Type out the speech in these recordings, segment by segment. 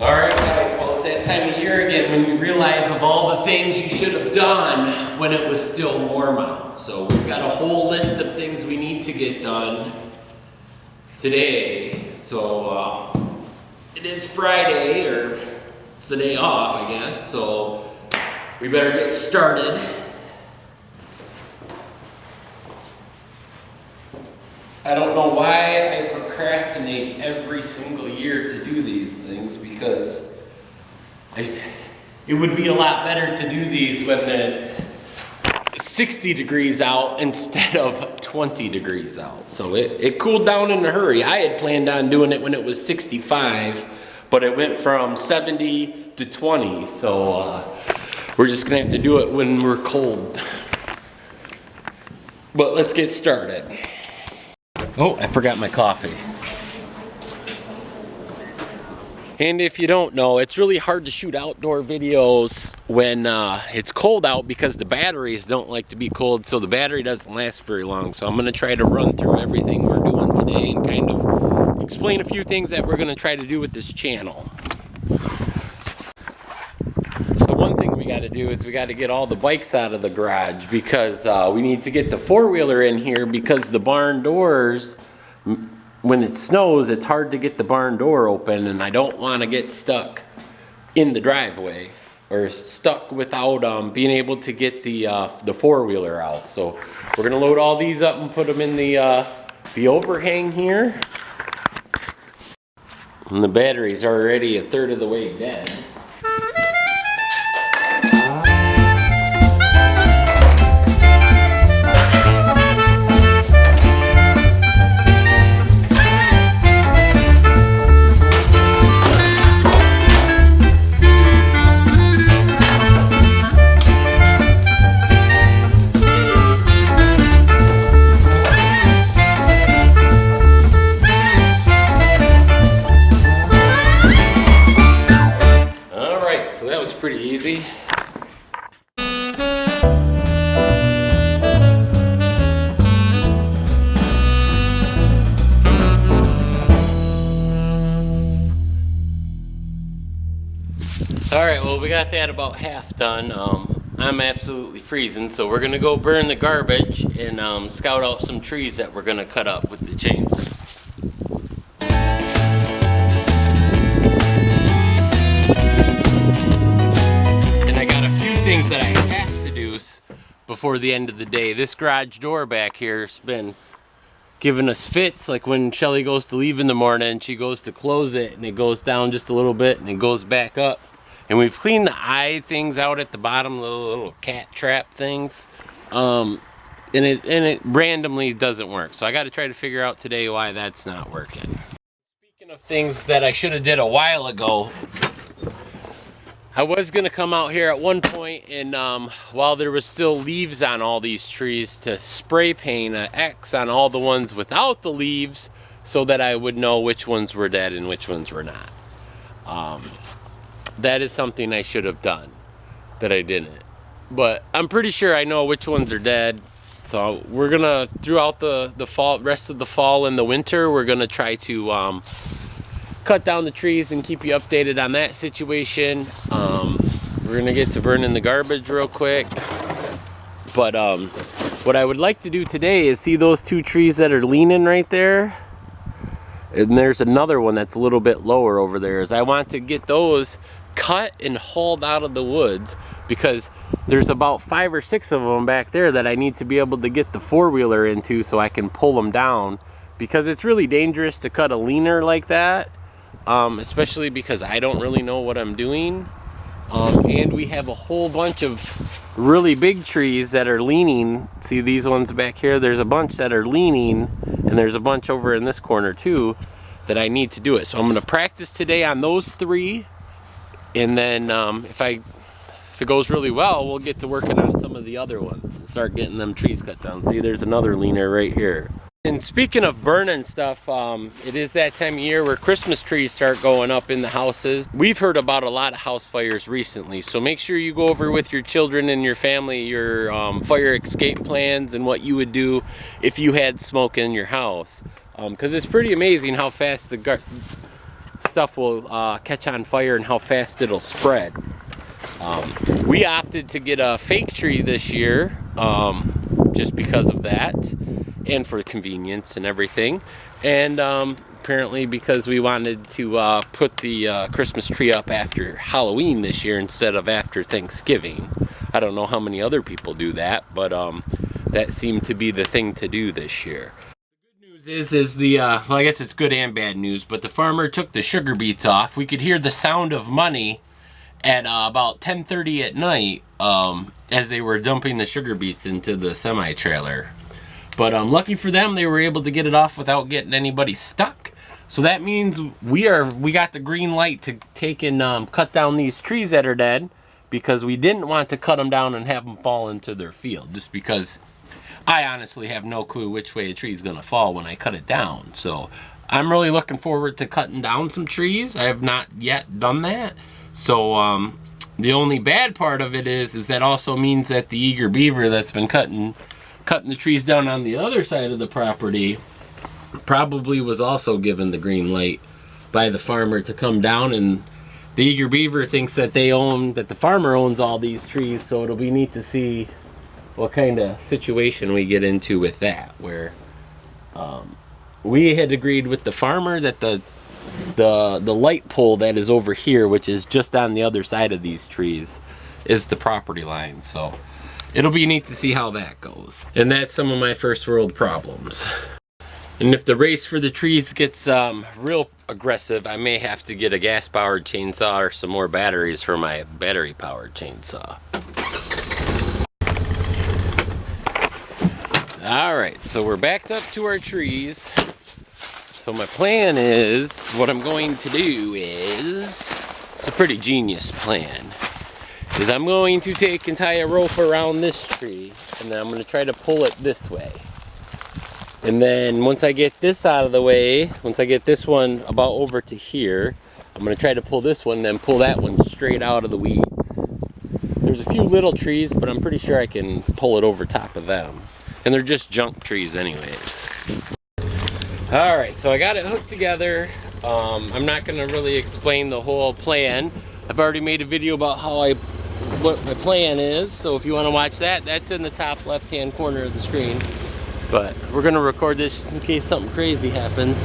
Alright guys, well it's that time of year again when you realize of all the things you should have done when it was still warm out. So we've got a whole list of things we need to get done today. So it is Friday, or it's the day off I guess, so we better get started. I don't know why I procrastinate every single year to do these things, because it would be a lot better to do these when it's 60 degrees out instead of 20 degrees out. So it cooled down in a hurry. I had planned on doing it when it was 65, but it went from 70 to 20. So we're just gonna have to do it when we're cold. But let's get started. Oh, I forgot my coffee. And if you don't know, it's really hard to shoot outdoor videos when it's cold out because the batteries don't like to be cold, so the battery doesn't last very long. So I'm going to try to run through everything we're doing today and kind of explain a few things that we're going to try to do with this channel. So one thing we got to do is we got to get all the bikes out of the garage, because we need to get the four-wheeler in here, because the barn doors, when it snows, it's hard to get the barn door open, and I don't want to get stuck in the driveway or stuck without being able to get the four-wheeler out. So we're gonna load all these up and put them in the overhang here. And the battery's already a third of the way dead. Pretty easy. Alright, well we got that about half done. I'm absolutely freezing, so we're gonna go burn the garbage and scout out some trees that we're gonna cut up with the chainsaw. Things that I have to do before the end of the day. This garage door back here has been giving us fits. Like when Shelly goes to leave in the morning, she goes to close it and it goes down just a little bit and it goes back up. And we've cleaned the eye things out at the bottom, the little cat trap things, and it randomly doesn't work. So I got to try to figure out today why that's not working. Speaking of things that I should have did a while ago, I was gonna come out here at one point and while there was still leaves on all these trees, to spray paint an X on all the ones without the leaves, so that I would know which ones were dead and which ones were not. That is something I should have done that I didn't. But I'm pretty sure I know which ones are dead. So we're gonna, throughout the fall, rest of the fall and the winter, we're gonna try to cut down the trees and keep you updated on that situation. We're gonna get to burning the garbage real quick. But what I would like to do today is see those two trees that are leaning right there. And there's another one that's a little bit lower over there. Is I want to get those cut and hauled out of the woods, because there's about 5 or 6 of them back there that I need to be able to get the four-wheeler into so I can pull them down, because it's really dangerous to cut a leaner like that. Especially because I don't really know what I'm doing. And we have a whole bunch of really big trees that are leaning. See these ones back here? There's a bunch that are leaning, and there's a bunch over in this corner too that I need to do it. So I'm going to practice today on those 3, and then if it goes really well, we'll get to working on some of the other ones and start getting them trees cut down. See, there's another leaner right here. And speaking of burning stuff, it is that time of year where Christmas trees start going up in the houses. We've heard about a lot of house fires recently, so make sure you go over with your children and your family your fire escape plans and what you would do if you had smoke in your house. Because it's pretty amazing how fast stuff will catch on fire and how fast it'll spread. We opted to get a fake tree this year, just because of that, and for convenience and everything. And apparently because we wanted to put the Christmas tree up after Halloween this year instead of after Thanksgiving. I don't know how many other people do that, but that seemed to be the thing to do this year. The good news is the, well, I guess it's good and bad news, but the farmer took the sugar beets off. We could hear the sound of money at about 10:30 at night as they were dumping the sugar beets into the semi-trailer. But lucky for them, they were able to get it off without getting anybody stuck. So that means we got the green light to take and cut down these trees that are dead, because we didn't want to cut them down and have them fall into their field, just because I honestly have no clue which way a tree is going to fall when I cut it down. So I'm really looking forward to cutting down some trees. I have not yet done that. So the only bad part of it is that also means that the eager beaver that's been cutting the trees down on the other side of the property probably was also given the green light by the farmer to come down, and the eager beaver thinks that the farmer owns all these trees. So it'll be neat to see what kind of situation we get into with that, where we had agreed with the farmer that the light pole that is over here, which is just on the other side of these trees, is the property line. So it'll be neat to see how that goes. And that's some of my first world problems. And if the race for the trees gets real aggressive, I may have to get a gas-powered chainsaw or some more batteries for my battery-powered chainsaw. Alright, so we're backed up to our trees. So my plan is, what I'm going to do is, it's a pretty genius plan, is I'm going to take and tie a rope around this tree, and then I'm going to try to pull it this way. And then once I get this out of the way, once I get this one about over to here, I'm going to try to pull this one and then pull that one straight out of the weeds. There's a few little trees, but I'm pretty sure I can pull it over top of them. And they're just junk trees anyways. Alright, so I got it hooked together. I'm not going to really explain the whole plan. I've already made a video about what my plan is, so if you want to watch that, that's in the top left hand corner of the screen. But we're going to record this just in case something crazy happens.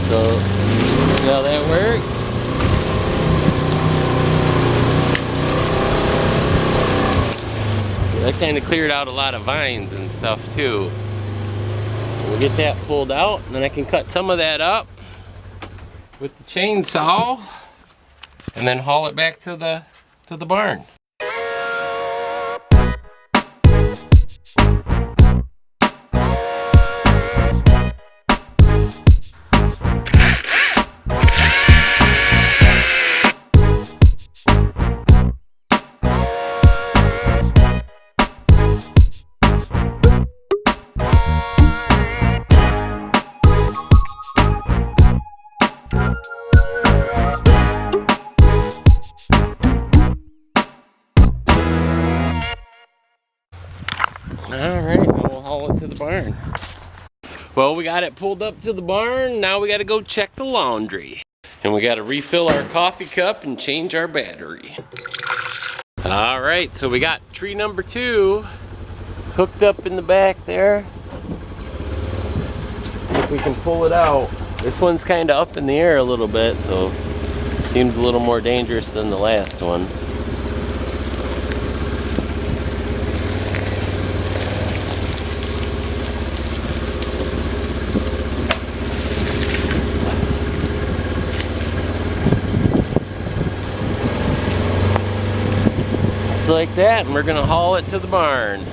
So, see how that works? So that kind of cleared out a lot of vines and stuff too. We'll get that pulled out, and then I can cut some of that up with the chainsaw and then haul it back to the barn. Alright, we'll haul it to the barn. Well, we got it pulled up to the barn. Now we got to go check the laundry. And we got to refill our coffee cup and change our battery. Alright, so we got tree number 2 hooked up in the back there. See if we can pull it out. This one's kind of up in the air a little bit, so seems a little more dangerous than the last one. Like that, and we're gonna haul it to the barn.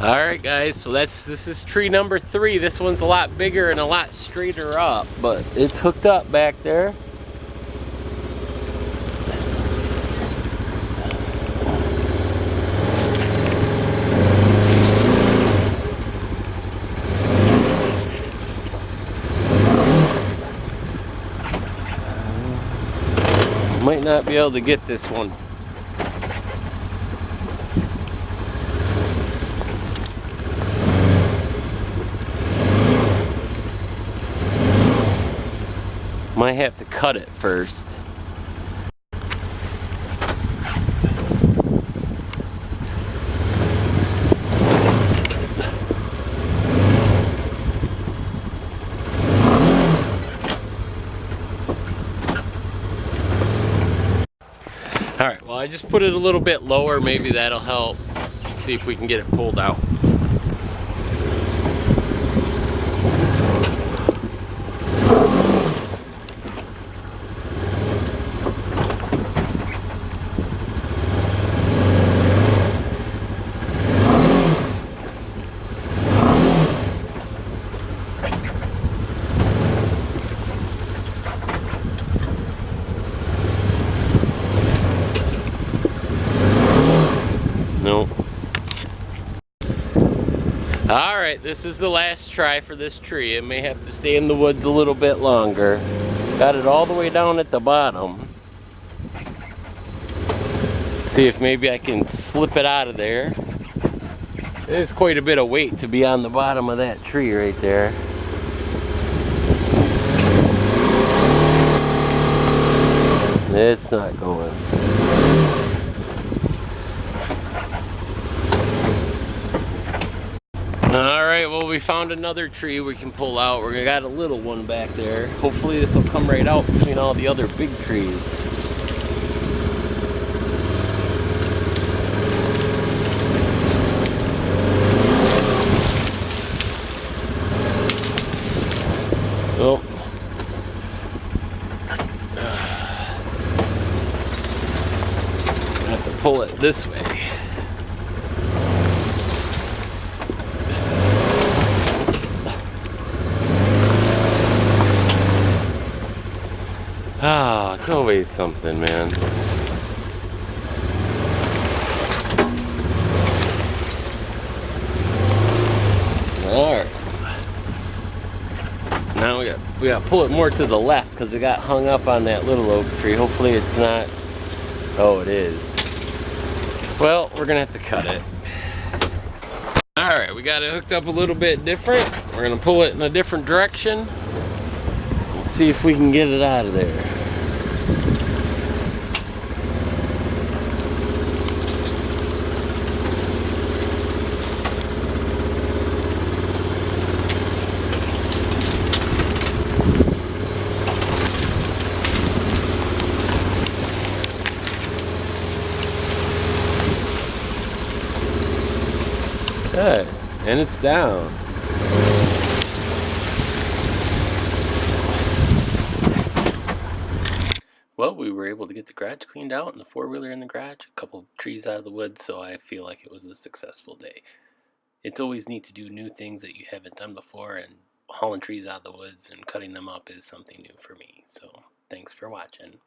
All right guys, so this is tree number 3. This one's a lot bigger and a lot straighter up, but it's hooked up back there. Might not be able to get this one. Might have to cut it first. Alright, well I just put it a little bit lower, maybe that'll help. Let's see if we can get it pulled out. Nope. Alright, this is the last try for this tree. It may have to stay in the woods a little bit longer. Got it all the way down at the bottom. See if maybe I can slip it out of there. It's quite a bit of weight to be on the bottom of that tree right there. It's not going. Alright, well we found another tree we can pull out. We got a little one back there. Hopefully this will come right out between all the other big trees. Oh. I have to pull it this way. Ah, it's always something, man. Alright. Now we got to pull it more to the left because it got hung up on that little oak tree. Hopefully it's not. Oh, it is. Well, we're gonna have to cut it. Alright, we got it hooked up a little bit different. We're gonna pull it in a different direction. Let's see if we can get it out of there. Good, and it's down. Well, we were able to get the garage cleaned out and the four-wheeler in the garage, a couple trees out of the woods, so I feel like it was a successful day. It's always neat to do new things that you haven't done before, and hauling trees out of the woods and cutting them up is something new for me. So, thanks for watching.